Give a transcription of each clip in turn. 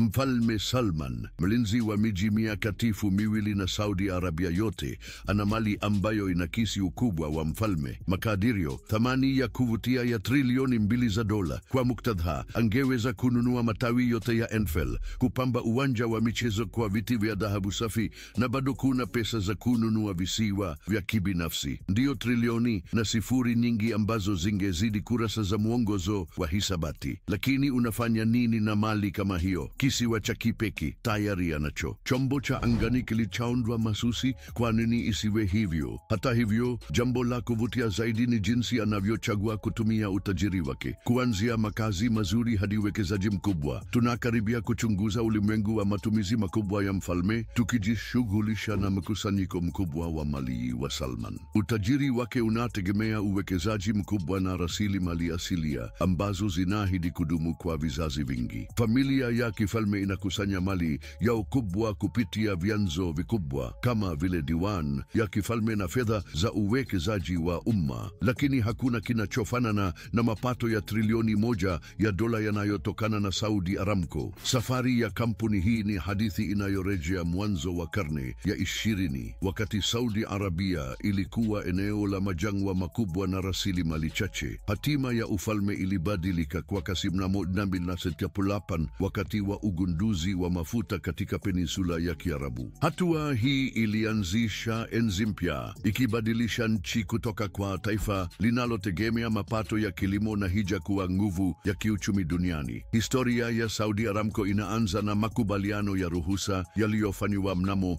Mfalme Salman, mlinzi wa miji mitakatifu miwili na Saudi Arabia yote, ana mali ambayo inakisi ukubwa wa mfalme. Makadirio, thamani ya kuvutia ya trilioni 2 za dola. Kwa muktadha, angeweza kununua matawi yote ya Eiffel, kupamba uwanja wa michezo kwa viti vya dhahabu safi, na bado kuna pesa za kununua visiwa vya kibinafsi. Ndio trilioni na sifuri nyingi ambazo zingezidi kurasa za mwongozo wa hisabati. Lakini unafanya nini na mali kama hiyo? Kisiwa cha kipekee tayari anacho. Chombo cha angani kilichoundwa masusi, kwa nini isiwe hivyo? Hata hivyo, jambo la kuvutia zaidi ni jinsi anavyochagua kutumia utajiri wake. Kuanzia makazi mazuri hadi uwekezaji mkubwa, tunakaribia kuchunguza ulimwengu wa matumizi makubwa ya mfalme, tukijishughulisha na mkusanyiko mkubwa wa mali wa Salman. Utajiri wake unategemea uwekezaji mkubwa na rasilimali asilia ambazo zinaahidi kudumu kwa vizazi vingi. Familia ya kifalme inakusanya mali ya ukubwa kupitia vyanzo vikubwa kama vile diwan ya kifalme na fedha za uwekezaji wa umma, lakini hakuna kinachofanana na mapato ya trilioni 1 ya dola yanayotokana na Saudi Aramco. Safari ya kampuni hii ni hadithi inayorejea mwanzo wa karne ya 20, wakati Saudi Arabia ilikuwa eneo la majangwa makubwa na rasilimali chache. Hatima ya ufalme ilibadilika kwa kasi mnamo 1968 wakati wa ugunduzi wa mafuta katika peninsula ya Kiarabu. Hatua hii ilianzisha enzi mpya, ikibadilisha nchi kutoka kwa taifa linalotegemea mapato ya kilimo na hija kuwa nguvu ya kiuchumi duniani. Historia ya Saudi Aramco inaanza na makubaliano ya ruhusa yaliyofanywa mnamo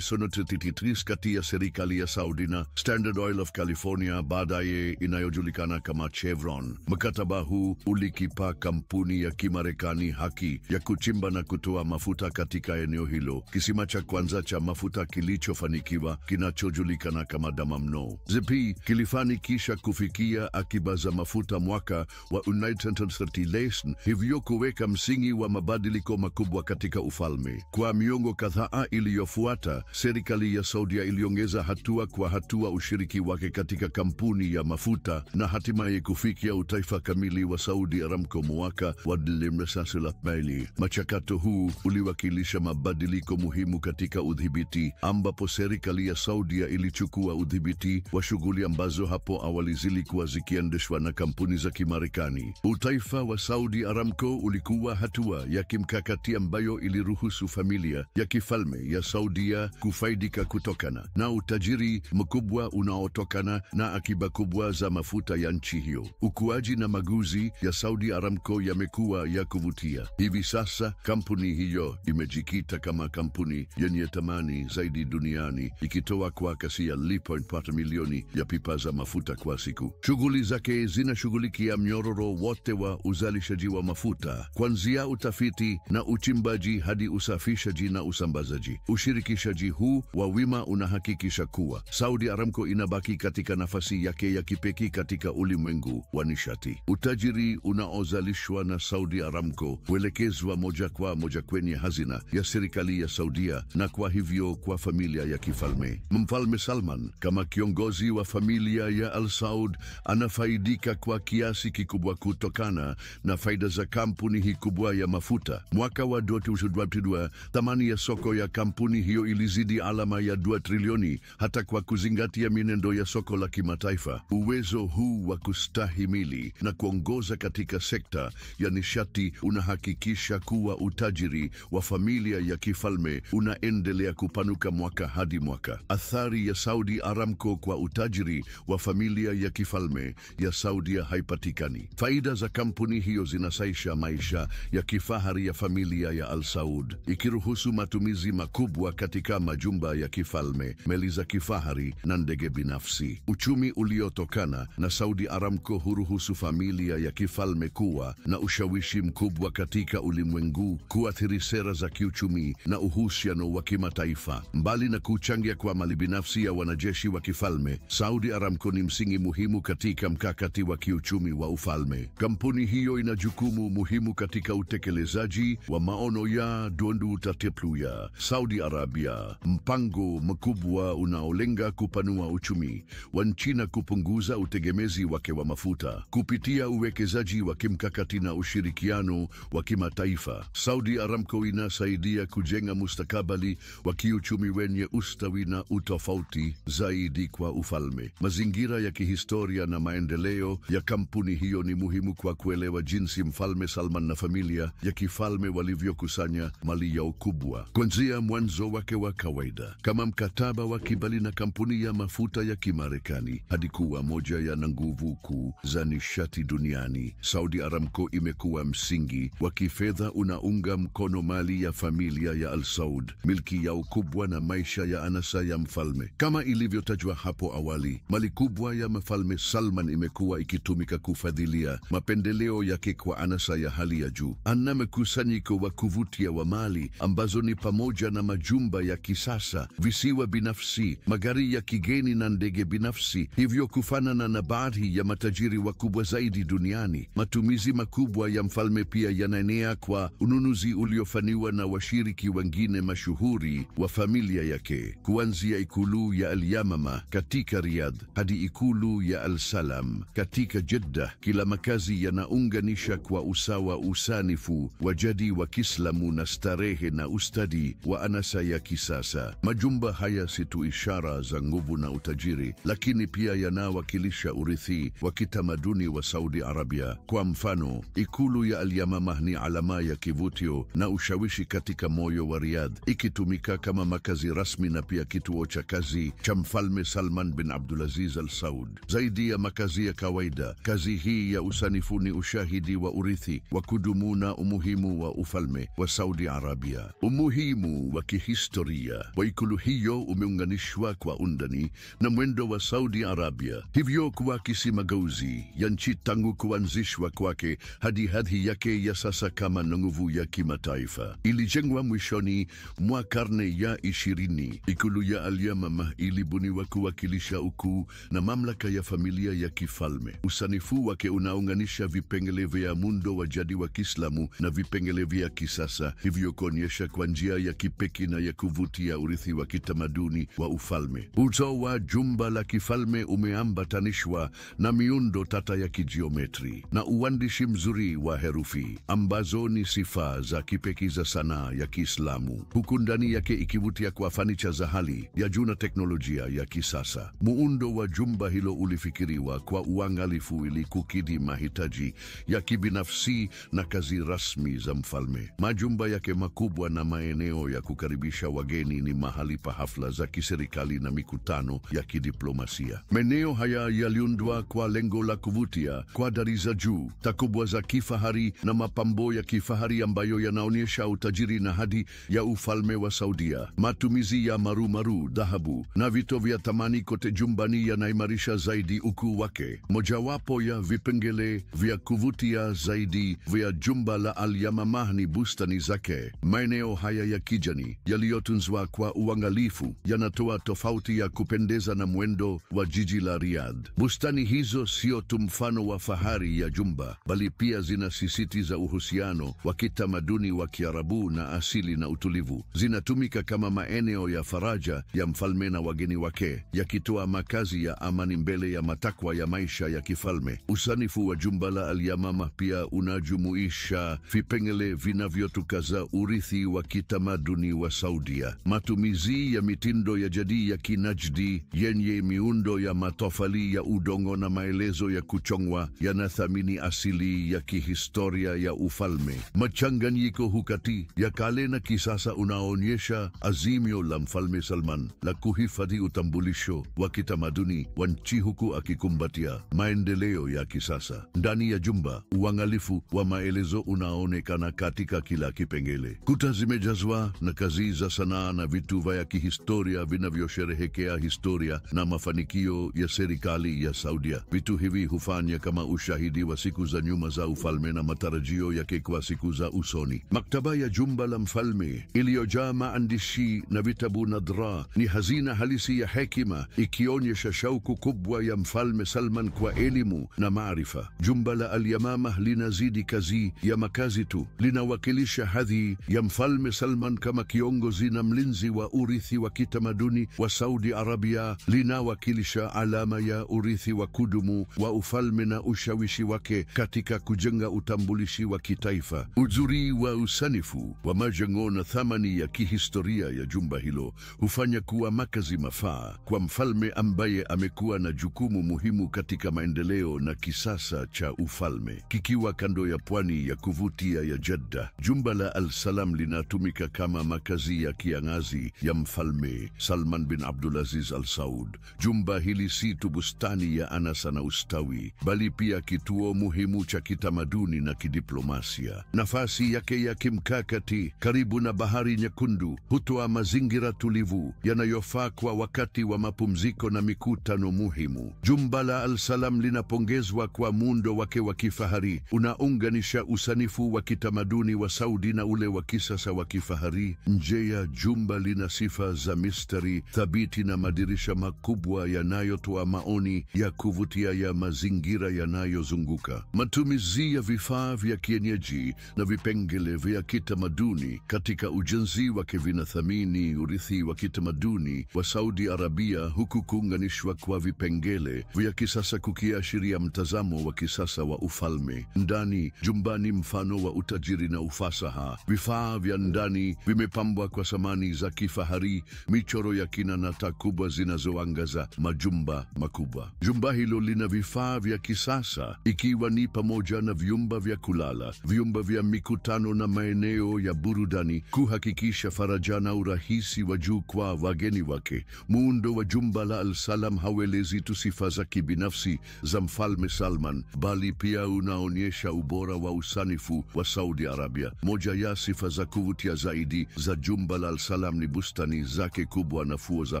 1933 kati ya serikali ya Saudi na Standard Oil of California, baadaye inayojulikana kama Chevron. Mkataba huu ulikipa kampuni ya Kimarekani haki ya kuchimba na kutoa mafuta katika eneo hilo, kisima cha kwanza cha mafuta kilichofanikiwa kinachojulikana kama Damamno. ZP kilifanikisha kufikia akiba za mafuta mwaka wa 1930, hivyo kuweka msingi wa mabadiliko makubwa katika ufalme. Kwa miongo kadhaa iliyofuata, serikali ya Saudia iliongeza hatua kwa hatua ushiriki wake katika kampuni ya mafuta na hatimaye kufikia utaifa kamili wa Saudi Aramco mwaka wa 1990. Mchakato huu uliwakilisha mabadiliko muhimu katika udhibiti, ambapo serikali ya Saudia ilichukua udhibiti wa shughuli ambazo hapo awali zilikuwa zikiendeshwa na kampuni za Kimarekani. Utaifa wa Saudi Aramco ulikuwa hatua ya kimkakati ambayo iliruhusu familia ya kifalme ya Saudia kufaidika kutokana na utajiri mkubwa unaotokana na akiba kubwa za mafuta ya nchi hiyo. Ukuaji na maguzi ya Saudi Aramco yamekuwa ya kuvutia. Hivi sasa kampuni hiyo imejikita kama kampuni yenye thamani zaidi duniani, ikitoa kwa kasi ya 1.8 milioni ya pipa za mafuta kwa siku. Shughuli zake zinashughulikia mnyororo wote wa uzalishaji wa mafuta, kuanzia utafiti na uchimbaji hadi usafishaji na usambazaji. Ushirikishaji huu wa wima unahakikisha kuwa Saudi Aramco inabaki katika nafasi yake ya kipekee katika ulimwengu wa nishati. Utajiri unaozalishwa na Saudi Aramco huelekezwa moja kwa moja kwenye hazina ya serikali ya Saudia na kwa hivyo kwa familia ya kifalme. Mfalme Salman, kama kiongozi wa familia ya Al Saud, anafaidika kwa kiasi kikubwa kutokana na faida za kampuni hii kubwa ya mafuta. Mwaka wa 2022, thamani ya soko ya kampuni hiyo ilizidi alama ya 2 trilioni, hata kwa kuzingatia mienendo ya soko la kimataifa. Uwezo huu wa kustahimili na kuongoza katika sekta ya nishati unahakikisha kuwa utajiri wa familia ya kifalme unaendelea kupanuka mwaka hadi mwaka. Athari ya Saudi Aramco kwa utajiri wa familia ya kifalme ya Saudia haipatikani. Faida za kampuni hiyo zinasaisha maisha ya kifahari ya familia ya Al Saud, ikiruhusu matumizi makubwa katika majumba ya kifalme, meli za kifahari na ndege binafsi. Uchumi uliotokana na Saudi Aramco huruhusu familia ya kifalme kuwa na ushawishi mkubwa katika ulimwengu, kuathiri sera za kiuchumi na uhusiano wa kimataifa. Mbali na kuchangia kwa mali binafsi ya wanajeshi wa kifalme, Saudi Aramco ni msingi muhimu katika mkakati wa kiuchumi wa ufalme. Kampuni hiyo ina jukumu muhimu katika utekelezaji wa maono ya 2030 ya Saudi Arabia, mpango mkubwa unaolenga kupanua uchumi wa nchi na kupunguza utegemezi wake wa mafuta kupitia uwekezaji wa kimkakati na ushirikiano wa kimataifa. Saudi Aramco inasaidia kujenga mustakabali wa kiuchumi wenye ustawi na utofauti zaidi kwa ufalme. Mazingira ya kihistoria na maendeleo ya kampuni hiyo ni muhimu kwa kuelewa jinsi Mfalme Salman na familia ya kifalme walivyokusanya mali yao kubwa kuanzia mwanzo wake wa kawaida kama mkataba wa kibali na kampuni ya mafuta ya Kimarekani hadi kuwa moja ya nguvu kuu za nishati duniani. Saudi Aramco imekuwa msingi wa kifedha unaunga mkono mali ya familia ya Al Saud, milki yao kubwa na maisha ya anasa ya mfalme. Kama ilivyotajwa hapo awali, mali kubwa ya Mfalme Salman imekuwa ikitumika kufadhilia mapendeleo yake kwa anasa ya hali ya juu. Ana mkusanyiko wa kuvutia wa mali ambazo ni pamoja na majumba ya kisasa, visiwa binafsi, magari ya kigeni na ndege binafsi, hivyo kufanana na baadhi ya matajiri wakubwa zaidi duniani. Matumizi makubwa ya mfalme pia yanaenea kwa ununuzi uliofanywa na washiriki wengine mashuhuri wa familia yake, kuanzia ikulu ya Al-Yamama katika Riyadh hadi ikulu ya Al-Salam katika Jeddah. Kila makazi yanaunganisha kwa usawa usanifu wa jadi wa Kiislamu na starehe na ustadi wa anasa ya kisasa. Majumba haya si tu ishara za nguvu na utajiri, lakini pia yanawakilisha urithi wa kitamaduni wa Saudi Arabia. Kwa mfano, ikulu ya Al-Yamama ni alama ya kivutio na ushawishi katika moyo wa Riyadh, ikitumika kama makazi rasmi na pia kituo cha kazi cha Mfalme Salman bin Abdulaziz Al Saud. Zaidi ya makazi ya kawaida, kazi hii ya usanifu ni ushahidi wa urithi wa kudumu na umuhimu wa ufalme wa Saudi Arabia. Umuhimu wa kihistoria wa ikulu hiyo umeunganishwa kwa undani na mwendo wa Saudi Arabia, hivyo kuakisi mageuzi ya nchi tangu kuanzishwa kwake hadi hadhi yake ya sasa kama nguvu ya kimataifa. Ilijengwa mwishoni mwa karne ya 20. Ikulu ya Al-Yamama ilibuniwa kuwakilisha ukuu na mamlaka ya familia ya kifalme. Usanifu wake unaunganisha vipengele vya muundo wa jadi wa Kiislamu na vipengele vya kisasa, hivyo kuonyesha kwa njia ya kipekee na ya kuvutia urithi wa kitamaduni wa ufalme. Uso wa jumba la kifalme umeambatanishwa na miundo tata ya kijiometri na uandishi mzuri wa herufi ambazo ni sifa za kipekee za sanaa ya Kiislamu, huku ndani yake ikivutia kwa fanicha za hali ya juu na teknolojia ya kisasa. Muundo wa jumba hilo ulifikiriwa kwa uangalifu ili kukidhi mahitaji ya kibinafsi na kazi rasmi za mfalme. Majumba yake makubwa na maeneo ya kukaribisha wageni ni mahali pa hafla za kiserikali na mikutano ya kidiplomasia. Maeneo haya yaliundwa kwa lengo la kuvutia kwa dari za juu, taa kubwa za kifahari na mapambo ya kifahari ambayo yanaonyesha utajiri na hadhi ya ufalme wa Saudia. Matumizi ya marumaru, dhahabu na vito vya thamani kote jumbani yanaimarisha zaidi ukuu wake. Mojawapo ya vipengele vya kuvutia zaidi vya jumba la Al-Yamama ni bustani zake. Maeneo haya ya kijani yaliyotunzwa kwa uangalifu yanatoa tofauti ya kupendeza na mwendo wa jiji la Riyadh. Bustani hizo sio tu mfano wa fahari ya jumba, bali pia zinasisitiza uhusiano wa kitamaduni wa Kiarabu na asili na utulivu. Zinatumika kama maeneo ya faraja ya mfalme na wageni wake, yakitoa makazi ya amani mbele ya matakwa ya maisha ya kifalme. Usanifu wa jumba la Al-Yamama pia unajumuisha vipengele vinavyotukaza urithi wa kitamaduni wa Saudia. Matumizi ya mitindo ya jadi ya Kinajdi yenye miundo ya matofali ya udongo na maelezo ya kuchongwa yanathamini asili ya kihistoria ya ufalme. Machanganyiko hukati ya kale na kisasa unaonyesha azimio la Mfalme Salman la kuhifadhi utambulisho wa kitamaduni wa nchi huku akikumbatia maendeleo ya kisasa. Ndani ya jumba, uangalifu wa maelezo unaonekana katika kila kipengele. Kuta zimejazwa na kazi za sanaa na vitu vya kihistoria vinavyosherehekea historia na mafanikio ya serikali ya Saudia. Vitu hivi hufanya kama ushahidi wa siku za nyuma za ufalme na matarajio yake kwa siku za usoni. Maktaba ya jumba la mfalme iliyojaa maandishi na vitabu nadra ni hazina halisi ya hekima, ikionyesha shauku kubwa ya Mfalme Salman kwa elimu na maarifa. Jumba la Al-Yamama linazidi kazi ya makazi tu, linawakilisha hadhi ya Mfalme Salman kama kiongozi na mlinzi wa urithi wa kitamaduni wa Saudi Arabia. Linawakilisha alama ya urithi wa kudumu wa ufalme na ushawishi wake katika kujenga utambulishi wa kitaifa. Uzuri wa usanifu wa majengo na thamani ya kihistoria ya jumba hilo hufanya kuwa makazi mafaa kwa mfalme ambaye amekuwa na jukumu muhimu katika maendeleo na kisasa cha ufalme. Kikiwa kando ya pwani ya kuvutia ya Jeddah, jumba la Al Salam linatumika kama makazi ya kiangazi ya mfalme Salman bin Abdulaziz Al Saud. Jumba hili si tu bustani ya anasa na ustawi, bali pia kituo muhimu cha kitamaduni na kidiplomasia. Nafasi yake ya kimkakati karibu na Bahari Nyekundu hutoa mazingira tulivu yanayofaa kwa wakati wa mapumziko na mikutano muhimu. Jumba la Al Salam linapongezwa kwa muundo wake wa kifahari unaunganisha usanifu wa kitamaduni wa Saudi na ule wa kisasa wa kifahari. Nje ya jumba lina sifa za mistari thabiti na madirisha makubwa yanayotoa maoni ya kuvutia ya mazingira yanayozunguka. Matumizi ya vifaa vya kienyeji na vipengele vya kitamaduni katika ujenzi wake vinathamini urithi wa kitamaduni wa Saudi Arabia, huku kuunganishwa kwa vipengele vya kisasa kukiashiria mtazamo wa kisasa wa ufalme. Ndani, jumbani mfano wa utajiri na ufasaha. Vifaa vya ndani vimepambwa kwa samani za kifahari, michoro ya kina na taa kubwa zinazoangaza majumba makubwa. Jumba hilo lina vifaa vya kisasa, ikiwa ni pamoja na vyumba vya kulala, vyumba vya mikutano na maeneo ya burudani, kuhakikisha faraja na urahisi wa juu kwa wageni wake. Muundo wa jumba la Al Salam hauelezi tu sifa za kibinafsi za mfalme Salman, bali pia unaonyesha ubora wa usanifu wa Saudi Arabia. Moja ya sifa za kuvutia zaidi za jumba la Al Salam ni bustani zake kubwa na fuo za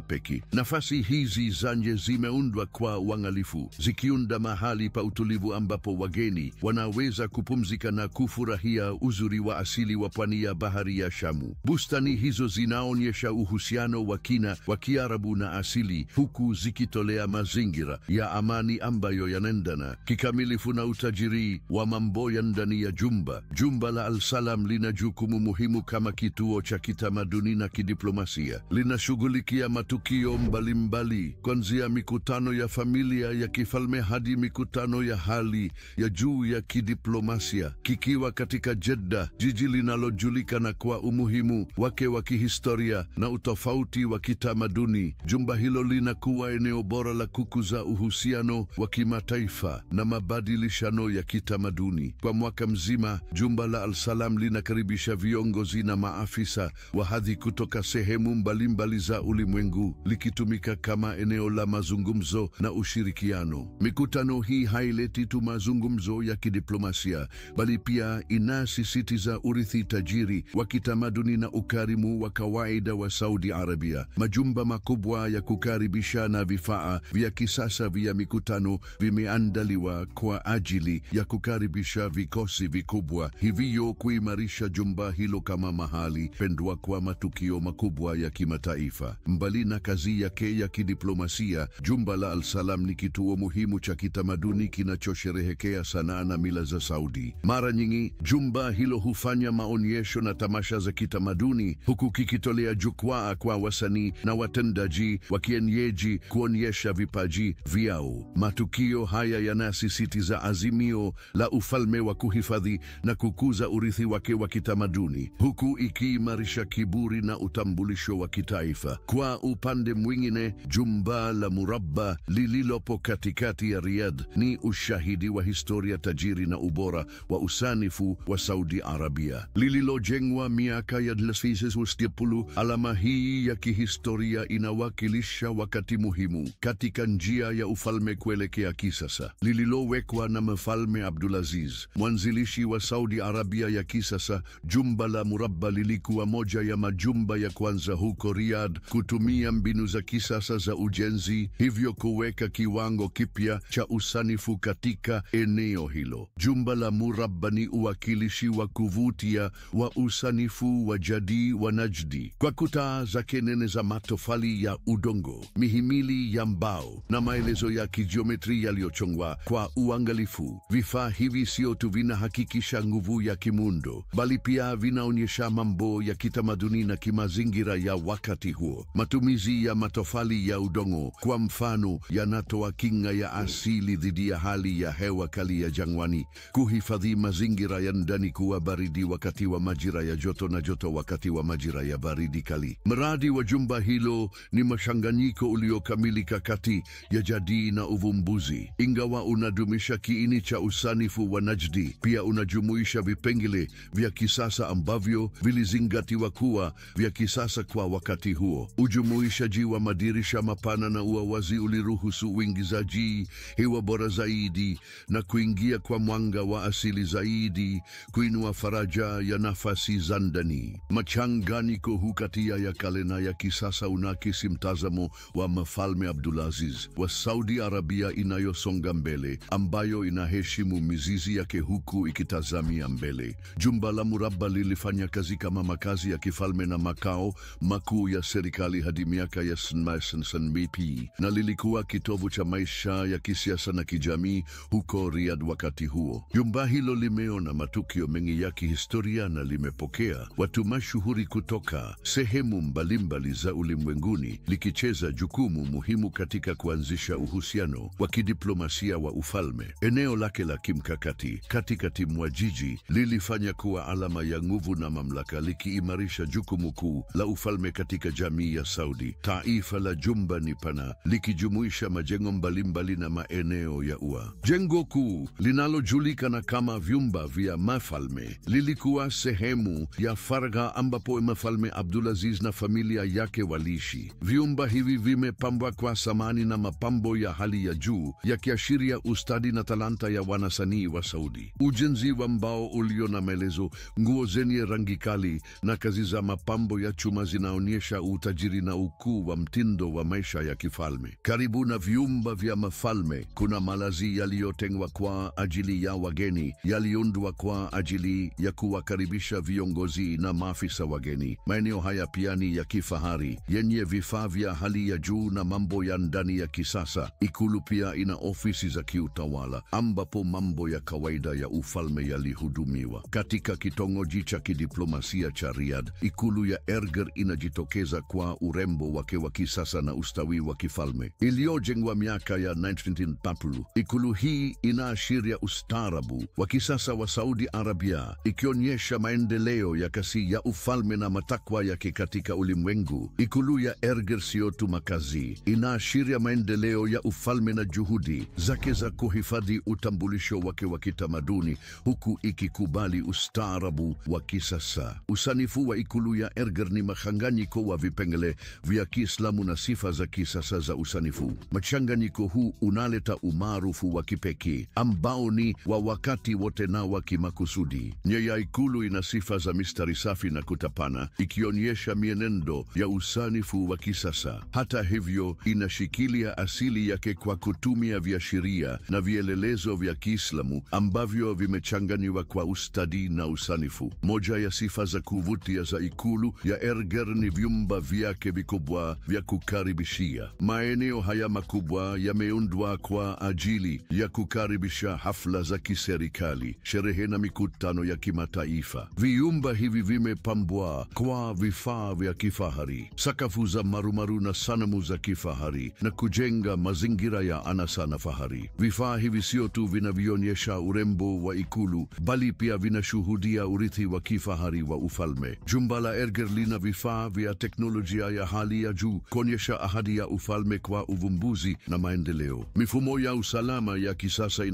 peki. Nafasi hizi za nje zimeundwa kwa uangalifu, zikiunda mahali pa utulivu ambapo wageni wanaweza kupumzika na kufurahia uzuri wa asili wa pwani ya bahari ya Shamu. Bustani hizo zinaonyesha uhusiano wa kina wa Kiarabu na asili, huku zikitolea mazingira ya amani ambayo yanaendana kikamilifu na utajiri wa mambo ya ndani ya jumba. Jumba la Al Salam lina jukumu muhimu kama kituo cha kitamaduni na kidiplomasia. Linashughulikia matukio mbalimbali, kuanzia mikutano ya familia ya kifalme hadi mikutano ya hali ya juu ya kidiplomasia. Kikiwa katika Jeddah, jiji linalojulikana kwa umuhimu wake wa kihistoria na utofauti wa kitamaduni, jumba hilo linakuwa eneo bora la kukuza uhusiano wa kimataifa na mabadilishano ya kitamaduni. Kwa mwaka mzima, jumba la Al Salam linakaribisha viongozi na maafisa wa hadhi kutoka sehemu mbalimbali za ulimwengu, likitumika kama eneo la mazungumzo na ushirikiano. Mikutano hii haileti tu mazungumzo ya kidiplomasia, bali pia inasisitiza urithi tajiri wa kitamaduni na ukarimu wa kawaida wa Saudi Arabia. Majumba makubwa ya kukaribisha na vifaa vya kisasa vya mikutano vimeandaliwa kwa ajili ya kukaribisha vikosi vikubwa, hivyo kuimarisha jumba hilo kama mahali pendwa kwa matukio makubwa ya kimataifa. Mbali na kazi yake ya kidiplomasia, jumba la Al Salam ni kituo muhimu cha kitamaduni kinachosherehekea sanaa na mila za Saudi. Mara nyingi, jumba hilo hufanya maonyesho na tamasha za kitamaduni, huku kikitolea jukwaa kwa wasanii na watendaji wa kienyeji kuonyesha vipaji vyao. Matukio haya yanasisitiza azimio la ufalme wa kuhifadhi na kukuza urithi wake wa kitamaduni, huku ikiimarisha kiburi na utambulisho wa kitaifa. Kwa upande mwingine, jumba la Murabba lililopo katikati ya Riyadh ni ushahidi wa historia tajiri na ubora wa usanifu wa Saudi Arabia. Lililojengwa miaka ya 1960, alama hii ya kihistoria inawakilisha wakati muhimu katika njia ya ufalme kuelekea kisasa. Lililowekwa na Mfalme Abdulaziz, mwanzilishi wa Saudi Arabia ya kisasa, jumba la Murabba lilikuwa moja ya majumba ya kwanza huko Riyadh kutumia mbinu za kisasa za ujenzi, hivyo kuweka kiwango kipya cha usanifu katika eneo hilo. Jumba la Murabba ni uwakilishi wa kuvutia wa usanifu wa jadi wa Najdi, kwa kuta zake nene za matofali ya udongo, mihimili ya mbao na maelezo ya kijiometri yaliyochongwa kwa uangalifu. Vifaa hivi sio tu vinahakikisha nguvu ya kimuundo, bali pia vinaonyesha mambo ya kitamaduni na kimazingira ya wakati huo. Matumizi ya matofali ya udongo, kwa mfano, yanatoa kinga ya asili dhidi ya hali ya hewa kali ya jangwani, kuhifadhi mazingira ya ndani lilikuwa baridi wakati wa majira ya joto na joto wakati wa majira ya baridi kali. Mradi wa jumba hilo ni mchanganyiko uliokamilika kati ya jadi na uvumbuzi. Ingawa unadumisha kiini cha usanifu wa Najdi, pia unajumuisha vipengele vya kisasa ambavyo vilizingatiwa kuwa vya kisasa kwa wakati huo. Ujumuishaji wa madirisha mapana na uwazi uliruhusu uingizaji hewa bora zaidi na kuingia kwa mwanga wa asili zaidi, kuinua faraja ya nafasi za ndani. Mchanganyiko huu kati ya kale na ya kisasa unakisi mtazamo wa Mfalme Abdulaziz wa Saudi Arabia inayosonga mbele, ambayo inaheshimu mizizi yake huku ikitazamia mbele. Jumba la Murabba lilifanya kazi kama makazi ya kifalme na makao makuu ya serikali hadi miaka ya 1900 na lilikuwa kitovu cha maisha ya kisiasa na kijamii huko Riyadh wakati huo. Jumba hilo limeona matukio mengi ya kihistoria na limepokea watu mashuhuri kutoka sehemu mbalimbali za ulimwenguni, likicheza jukumu muhimu katika kuanzisha uhusiano wa kidiplomasia wa ufalme. Eneo lake la kimkakati katikati mwa jiji lilifanya kuwa alama ya nguvu na mamlaka, likiimarisha jukumu kuu la ufalme katika jamii ya Saudi. Taifa la jumba ni pana, likijumuisha majengo mbalimbali na maeneo ya ua. Jengo kuu linalojulikana kama vyumba vya mfalme lilikuwa sehemu ya faragha ambapo Mfalme Abdulaziz na familia yake waliishi. Vyumba hivi vimepambwa kwa samani na mapambo ya hali ya juu, yakiashiria ustadi na talanta ya wanasanii wa Saudi. Ujenzi wa mbao ulio na maelezo, nguo zenye rangi kali na kazi za mapambo ya chuma zinaonyesha utajiri na ukuu wa mtindo wa maisha ya kifalme. Karibu na vyumba vya mfalme kuna malazi yaliyotengwa kwa ajili ya wageni, yaliundwa kwa ajili ya kuwakaribisha viongozi na maafisa wageni. Maeneo haya pia ni ya kifahari, yenye vifaa vya hali ya juu na mambo ya ndani ya kisasa. Ikulu pia ina ofisi za kiutawala ambapo mambo ya kawaida ya ufalme yalihudumiwa. Katika kitongoji cha kidiplomasia cha Riyadh, ikulu ya Erger inajitokeza kwa urembo wake wa kisasa na ustawi wa kifalme. Iliyojengwa miaka ya 1900, ikulu hii inaashiria ustaarabu wa kisasa wa Saudi Arabia, ikionyesha maendeleo ya kasi ya ufalme na matakwa yake katika ulimwengu. Ikulu ya Erger sio tu makazi, inaashiria maendeleo ya ufalme na juhudi zake za kuhifadhi utambulisho wake wa kitamaduni huku ikikubali ustaarabu wa kisasa. Usanifu wa ikulu ya Erger ni mchanganyiko wa vipengele vya Kiislamu na sifa za kisasa za usanifu. Mchanganyiko huu unaleta umaarufu wa kipekee ambao ni wa wakati wote na wa kimakusudi. Nye ya ikulu ina sifa za mistari safi na kutapana, ikionyesha mienendo ya usanifu wa kisasa. Hata hivyo, inashikilia asili yake kwa kutumia viashiria na vielelezo vya Kiislamu ambavyo vimechanganywa kwa ustadi na usanifu. Moja ya sifa za kuvutia za ikulu ya Erger ni vyumba vyake vikubwa vya kukaribishia. Maeneo haya makubwa yameundwa kwa ajili ya kukaribisha hafla za kiserikali, sherehe na mikutano ya kimataifa. Vyumba hivi vimepambwa kwa vifaa vya kifahari, sakafu za marumaru na sanamu za kifahari, na kujenga mazingira ya anasa na fahari. Vifaa hivi sio tu vinavyoonyesha urembo wa ikulu, bali pia vinashuhudia urithi wa kifahari wa ufalme. Jumba la Erger lina vifaa vya teknolojia ya hali ya juu, kuonyesha ahadi ya ufalme kwa uvumbuzi na maendeleo. Mifumo ya usalama ya kisasa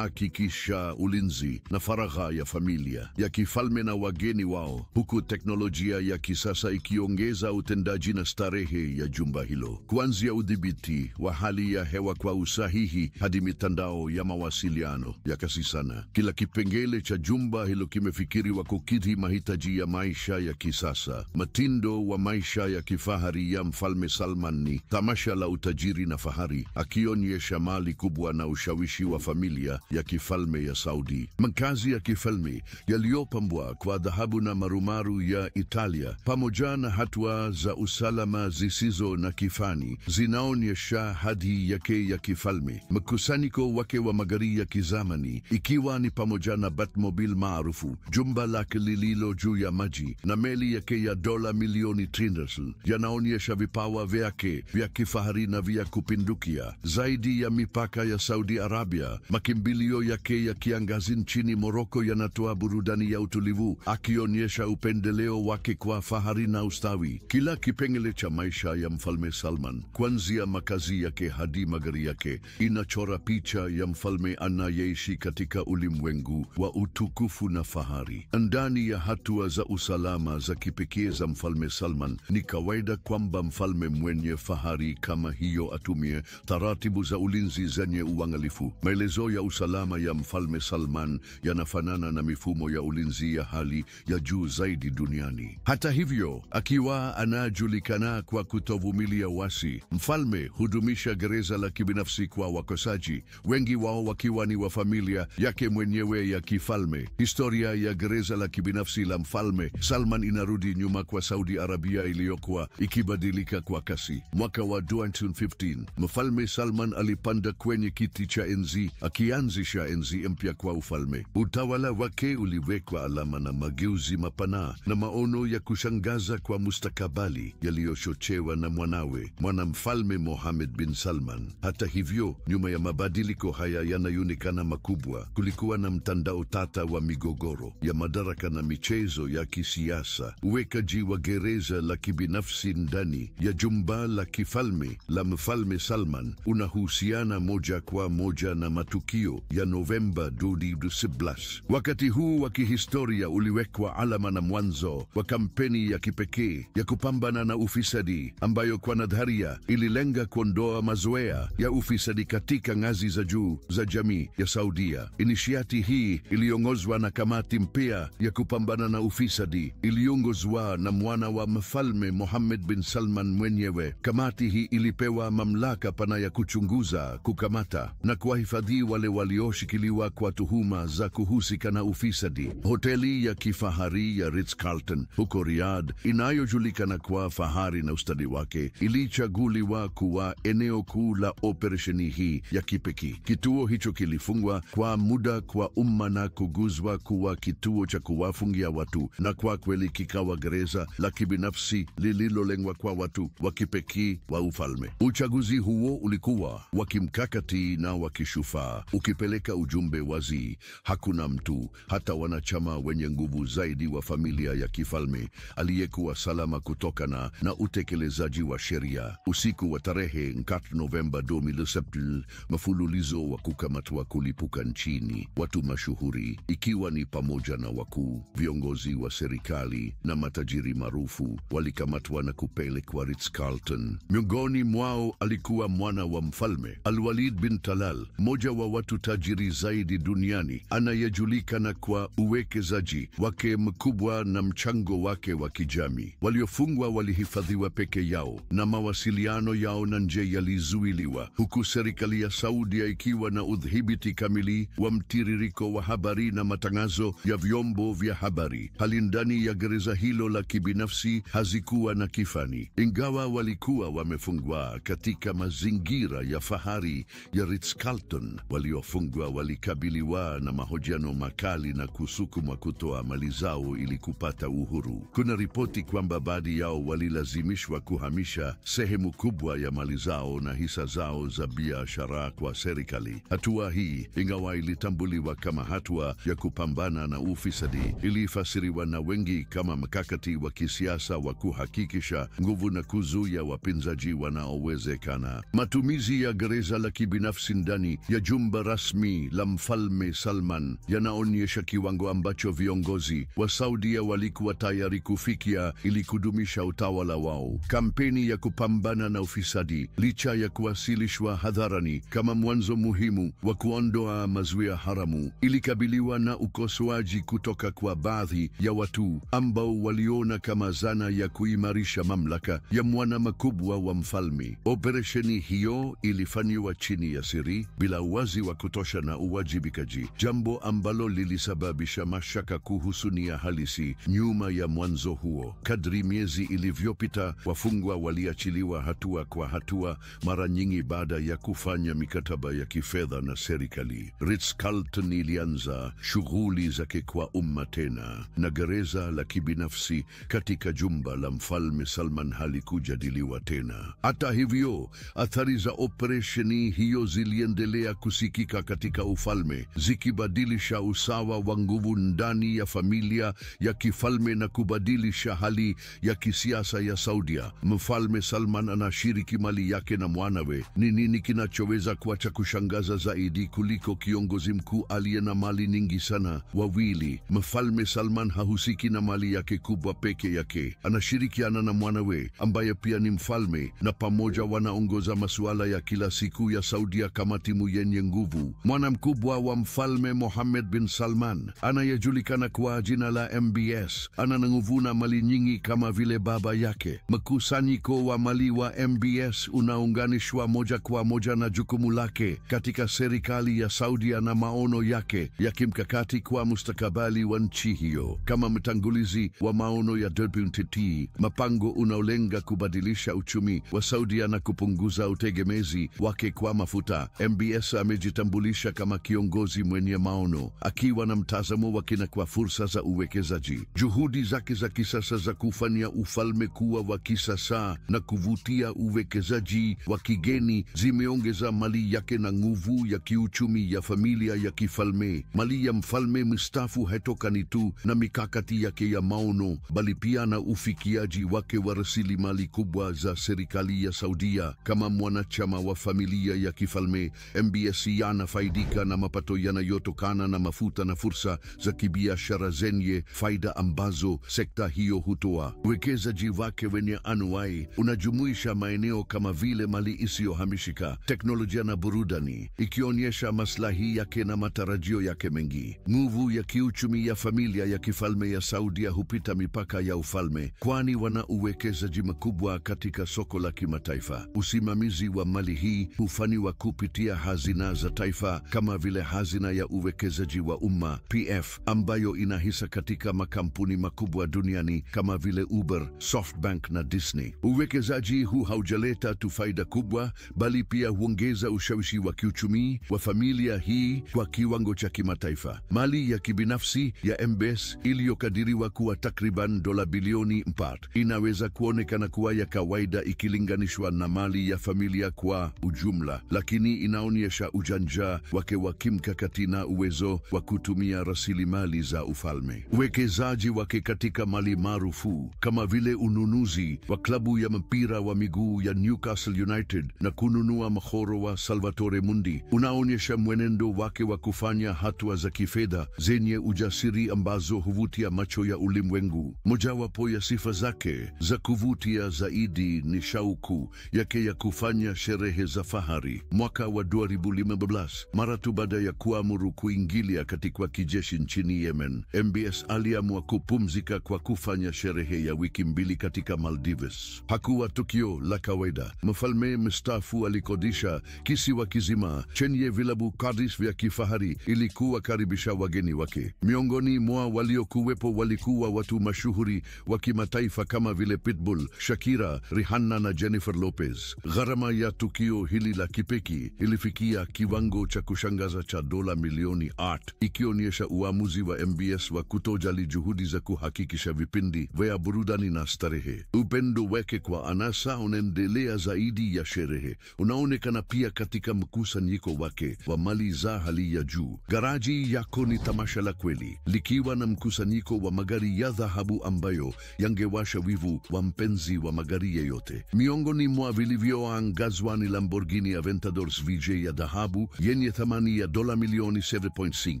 inahakikisha ulinzi na faragha ya familia ya kifalme na wageni wao, huku teknolojia ya kisasa ikiongeza utendaji na starehe ya jumba hilo. Kuanzia udhibiti wa hali ya hewa kwa usahihi hadi mitandao ya mawasiliano ya kasi sana, kila kipengele cha jumba hilo kimefikiriwa kukidhi mahitaji ya maisha ya kisasa. Mtindo wa maisha ya kifahari ya Mfalme Salman ni tamasha la utajiri na fahari, akionyesha mali kubwa na ushawishi wa familia ya kifalme ya Saudi. Makazi ya kifalme yaliyopambwa kwa dhahabu na marumaru ya Italia, pamoja na hatua za usalama zisizo na kifani, zinaonyesha hadhi yake ya kifalme. Mkusanyiko wake wa magari ya kizamani, ikiwa ni pamoja na Batmobile maarufu, jumba lake lililo juu ya maji, na meli yake ya dola milioni 300, yanaonyesha vipawa vyake vya kifahari na vya kupindukia. Zaidi ya mipaka ya Saudi Arabia, makimbilio yake ya kiangazi nchini Morocco yanatoa kutoa burudani ya utulivu, akionyesha upendeleo wake kwa fahari na ustawi. Kila kipengele cha maisha ya Mfalme Salman, kuanzia makazi yake hadi magari yake, inachora picha ya mfalme anayeishi katika ulimwengu wa utukufu na fahari. Ndani ya hatua za usalama za kipekee za Mfalme Salman, ni kawaida kwamba mfalme mwenye fahari kama hiyo atumie taratibu za ulinzi zenye uangalifu. Maelezo ya usalama ya Mfalme Salman yanafanana na mifumo ya ulinzi ya hali ya juu zaidi duniani. Hata hivyo, akiwa anajulikana kwa kutovumilia wasi, mfalme hudumisha gereza la kibinafsi kwa wakosaji, wengi wao wakiwa ni wa familia yake mwenyewe ya kifalme. Historia ya gereza la kibinafsi la Mfalme Salman inarudi nyuma kwa Saudi Arabia iliyokuwa ikibadilika kwa kasi. Mwaka wa 2015, Mfalme Salman alipanda kwenye kiti cha enzi, akianzisha enzi mpya kwa ufalme. Utawala wake uliwekwa alama na mageuzi mapana na maono ya kushangaza kwa mustakabali yaliyochochewa na mwanawe, Mwanamfalme Mohammed bin Salman. Hata hivyo, nyuma ya mabadiliko haya yanayoonekana makubwa, kulikuwa na mtandao tata wa migogoro ya madaraka na michezo ya kisiasa. Uwekaji wa gereza la kibinafsi ndani ya jumba la kifalme la Mfalme Salman unahusiana moja kwa moja na matukio ya Novemba 2011. Wakati huu wa kihistoria uliwekwa alama na mwanzo wa kampeni ya kipekee ya kupambana na ufisadi, ambayo kwa nadharia ililenga kuondoa mazoea ya ufisadi katika ngazi za juu za jamii ya Saudia. Initiati hii iliongozwa na kamati mpya ya kupambana na ufisadi, iliongozwa na mwana wa mfalme Mohammed bin Salman mwenyewe. Kamati hii ilipewa mamlaka pana ya kuchunguza, kukamata na kuwahifadhi wale walioshikiliwa kwa tuhuma za kuhusika na ufisadi. Hoteli ya kifahari ya Ritz-Carlton huko Riyadh, inayojulikana kwa fahari na ustadi wake, ilichaguliwa kuwa eneo kuu la operesheni hii ya kipekee. Kituo hicho kilifungwa kwa muda kwa umma na kuguzwa kuwa kituo cha kuwafungia watu, na kwa kweli kikawa gereza la kibinafsi lililolengwa kwa watu wa kipekee wa ufalme. Uchaguzi huo ulikuwa wa kimkakati na wa kishujaa, ukipeleka ujumbe wazi: hakuna mtu, hata wanachama wenye nguvu zaidi wa familia ya kifalme, aliyekuwa salama kutokana na utekelezaji wa sheria. Usiku wa tarehe 4 Novemba 2017, mfululizo wa kukamatwa kulipuka nchini. Watu mashuhuri, ikiwa ni pamoja na wakuu, viongozi wa serikali na matajiri maarufu, walikamatwa na kupelekwa Ritz-Carlton. Miongoni mwao alikuwa mwana wa mfalme, Al-Walid bin Talal, mmoja wa watu tajiri zaidi duniani, anayejulikana kwa uwekezaji wake mkubwa na mchango wake wa kijamii. Waliofungwa walihifadhiwa peke yao na mawasiliano yao na nje yalizuiliwa, huku serikali ya Saudia ikiwa na udhibiti kamili wa mtiririko wa habari na matangazo ya vyombo vya habari. Hali ndani ya gereza hilo la kibinafsi hazikuwa na kifani. Ingawa walikuwa wamefungwa katika mazingira ya fahari ya Ritz-Carlton, waliofungwa walikabiliwa na mahojiano makali na kusukumwa kutoa mali zao ili kupata uhuru. Kuna ripoti kwamba baadhi yao walilazimishwa kuhamisha sehemu kubwa ya mali zao na hisa zao za biashara kwa serikali. Hatua hii, ingawa ilitambuliwa kama hatua ya kupambana na ufisadi, ilifasiriwa na wengi kama mkakati wa kisiasa wa kuhakikisha nguvu na kuzuia wapinzani wanaowezekana. Matumizi ya gereza la kibinafsi ndani ya jumba rasmi la Mfalme Salman yanaonyesha kiwango ambacho viongozi wa Saudia walikuwa tayari kufikia ili kudumisha utawala wao. Kampeni ya kupambana na ufisadi, licha ya kuwasilishwa hadharani kama mwanzo muhimu wa kuondoa mazuia haramu, ilikabiliwa na ukosoaji kutoka kwa baadhi ya watu ambao waliona kama zana ya kuimarisha mamlaka ya mwana mkubwa wa mfalme. Operesheni hiyo ilifanywa chini ya siri, bila uwazi wa kutosha na uwajibikaji, jambo ambalo lilisababisha mashaka kuhusu nia halisi nyuma ya mwanzo huo. Kadri miezi ilivyopita, wafungwa waliachiliwa hatua kwa hatua, mara nyingi baada ya kufanya mikataba ya kifedha na serikali. Ritz-Carlton ilianza shughuli zake kwa umma tena, na gereza la kibinafsi katika jumba la Mfalme Salman halikujadiliwa tena. Hata hivyo, athari za operesheni hiyo ziliendelea kusikika katika ufalme, zikibadilisha usawa usawa wa nguvu ndani ya familia ya kifalme na kubadilisha hali ya kisiasa ya Saudia. Mfalme Salman anashiriki mali yake na mwanawe. Ni nini kinachoweza kuwa cha kushangaza zaidi kuliko kiongozi mkuu aliye na mali nyingi sana? Wawili, Mfalme Salman hahusiki na mali yake kubwa peke yake. Anashirikiana na mwanawe ambaye pia ni mfalme, na pamoja wanaongoza masuala ya kila siku ya Saudia kama timu yenye nguvu. Mwana mkubwa wa mfalme Mohammed bin Salman, anayejulikana kwa jina la MBS, ana nguvu na mali nyingi kama vile baba yake. Mkusanyiko wa mali wa MBS unaunganishwa moja kwa moja na jukumu lake katika serikali ya Saudia na maono yake ya kimkakati kwa mustakabali wa nchi hiyo. Kama mtangulizi wa maono ya DPT, mpango unaolenga kubadilisha uchumi wa Saudia na kupunguza utegemezi wake kwa mafuta, MBS amejitambulisha kama kiongozi mwenye maono, akiwa na mtazamo wa kina kwa fursa za uwekezaji. Juhudi zake za kisasa za kufanya ufalme kuwa wa kisasa na kuvutia uwekezaji wa kigeni zimeongeza mali yake na nguvu ya kiuchumi ya familia ya kifalme. Mali ya mfalme mstaafu haitokani tu na mikakati yake ya maono, bali pia na ufikiaji wake wa rasilimali kubwa za serikali ya Saudia. Kama mwanachama wa familia ya kifalme, MBS yanafaidika na mapato yanayotokana na mafuta na fursa za kibiashara zenye faida ambazo sekta hiyo hutoa. Uwekezaji wake wenye anuwai unajumuisha maeneo kama vile mali isiyohamishika, teknolojia na burudani, ikionyesha maslahi yake na matarajio yake mengi. Nguvu ya kiuchumi ya familia ya kifalme ya Saudia hupita mipaka ya ufalme, kwani wana uwekezaji mkubwa katika soko la kimataifa. Usimamizi wa mali hii hufanywa kupitia hazina za taifa kama vile hazina ya uwekezaji wa umma PF, ambayo ina hisa katika makampuni makubwa duniani kama vile Uber, SoftBank na Disney. Uwekezaji huu haujaleta tu faida kubwa, bali pia huongeza ushawishi wa kiuchumi wa familia hii kwa kiwango cha kimataifa. Mali ya kibinafsi ya MBS iliyokadiriwa kuwa takriban dola bilioni 4 inaweza kuonekana kuwa ya kawaida ikilinganishwa na mali ya familia kwa ujumla, lakini inaonyesha ujanja wake wa kimkakati na uwezo wa kutumia rasilimali za ufalme. Uwekezaji wake katika mali maarufu kama vile ununuzi wa klabu ya mpira wa miguu ya Newcastle United na kununua mahoro wa Salvatore Mundi unaonyesha mwenendo wake wa kufanya hatua za kifedha zenye ujasiri ambazo huvutia macho ya ulimwengu. Mojawapo ya sifa zake za kuvutia zaidi ni shauku yake ya kufanya sherehe za fahari. Mwaka wa 2015, mara tu baada ya kuamuru kuingilia katika kijeshi nchini Yemen, MBS aliamua kupumzika kwa kufanya sherehe ya wiki 2 katika Maldives. Hakuwa tukio la kawaida. Mfalme mstaafu alikodisha kisiwa kizima chenye vilabu kadis vya kifahari ili kuwakaribisha wageni wake. Miongoni mwa waliokuwepo walikuwa watu mashuhuri wa kimataifa kama vile Pitbull, Shakira, Rihanna na Jennifer Lopez. Gharama ya tukio hili la kipekee ilifikia kiwango cha kushangaza cha dola milioni 8, ikionyesha uamuzi wa MBS wa kutojali juhudi za kuhakikisha vipindi vya burudani na starehe. Upendo wake kwa anasa unaendelea zaidi ya sherehe. Unaonekana pia katika mkusanyiko wake wa mali za hali ya juu. Garaji yako ni tamasha la kweli, likiwa na mkusanyiko wa magari ya dhahabu ambayo yangewasha wivu wa mpenzi wa magari yeyote. Miongoni mwa vilivyoangazwa ni Lamborghini Aventador VJ ya dhahabu yenye thamani ya dola milioni 7.5,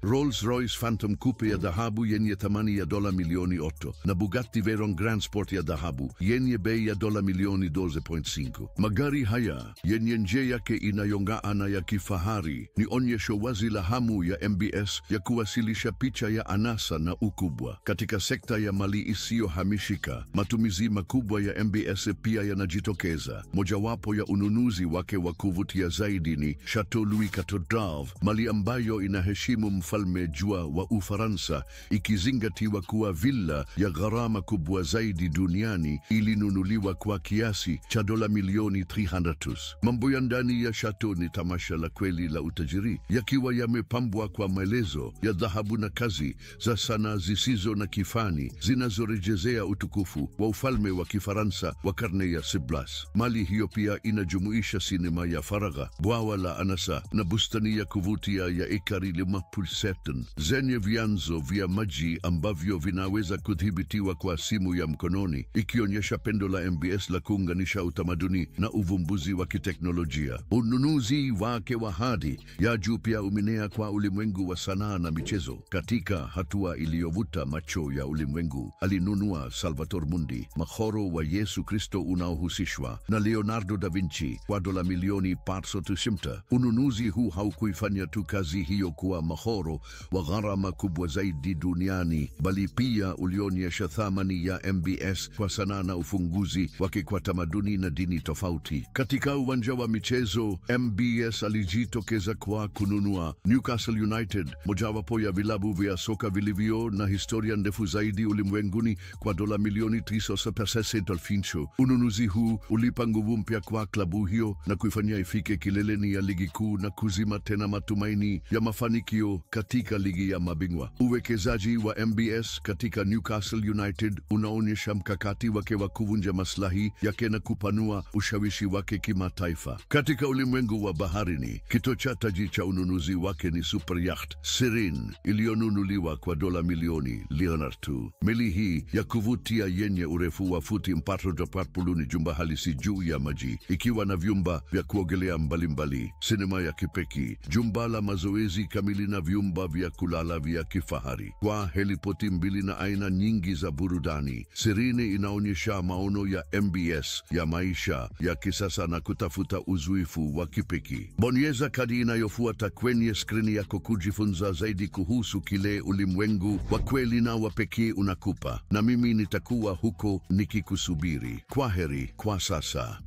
Rolls-Royce Phantom Coupe ya dhahabu yenye thamani ya dola milioni 8 na Bugatti Veyron Grand Sport ya dhahabu yenye bei ya dola milioni 12.5. Magari haya yenye nje yake inayong'aa na ya kifahari ni onyesho wazi la hamu ya MBS ya kuwasilisha picha ya anasa na ukubwa. Katika sekta ya mali isiyohamishika, matumizi makubwa ya MBS pia yanajitokeza. Mojawapo ya ununuzi wake wa kuvutia zaidi ni Chateau Louis Quatorze, mali ambayo inaheshimu mfalme jua wa Ufaransa, ikizingatiwa kuwa villa ya gharama kubwa zaidi duniani ilinunuliwa kwa kiasi cha dola milioni 300. Mambo ya ndani ya Chateau ni tamasha la kweli la utajiri, yakiwa yamepambwa kwa maelezo ya dhahabu na kazi za sanaa zisizo na kifani zinazorejezea utukufu wa ufalme wa Kifaransa wa karne ya 16. Mali hiyo pia inajumuisha sinema ya faragha, bwawa la anasa na bustani ya kuvutia ya ekari 57 Manhattan zenye vyanzo vya maji ambavyo vinaweza kudhibitiwa kwa simu ya mkononi, ikionyesha pendo la MBS la kuunganisha utamaduni na uvumbuzi wa kiteknolojia. Ununuzi wake wa hadhi ya juu pia umenea kwa ulimwengu wa sanaa na michezo. Katika hatua iliyovuta macho ya ulimwengu, alinunua Salvator Mundi, mahoro wa Yesu Kristo unaohusishwa na Leonardo da Vinci kwa dola milioni 460. Ununuzi huu haukuifanya tu kazi hiyo kuwa mahoro wa gharama kubwa zaidi duniani, bali pia ulionyesha thamani ya MBS kwa sanaa na ufunguzi wake kwa tamaduni na dini tofauti. Katika uwanja wa michezo, MBS alijitokeza kwa kununua Newcastle United, mojawapo ya vilabu vya soka vilivyo na historia ndefu zaidi ulimwenguni, kwa dola milioni 360. Ununuzi huu ulipa nguvu mpya kwa klabu hiyo na kuifanya ifike kileleni ya ligi kuu na kuzima tena matumaini ya mafanikio katika ligi ya mabingwa. Uwekezaji wa MBS katika Newcastle United unaonyesha mkakati wake wa kuvunja maslahi yake na kupanua ushawishi wake kimataifa. Katika ulimwengu wa baharini, kito cha taji cha ununuzi wake ni super yacht Serene, iliyonunuliwa kwa dola milioni Leonardo. Meli hii ya kuvutia yenye urefu wa futi 4.4 ni jumba halisi juu ya maji, ikiwa na vyumba vya kuogelea mbalimbali, sinema ya kipekee, jumba la mazoezi kamili na vyumba vya kulala vya kifahari. Kwa helipoti mbili na aina nyingi za burudani, Serene inaonyesha maono ya MBS ya maisha ya kisasa na kutafuta uzoefu wa kipekee. Bonyeza kadi inayofuata kwenye skrini yako kujifunza zaidi kuhusu kile ulimwengu wa kweli na wa pekee unakupa, na mimi nitakuwa huko nikikusubiri. Kwaheri kwa sasa.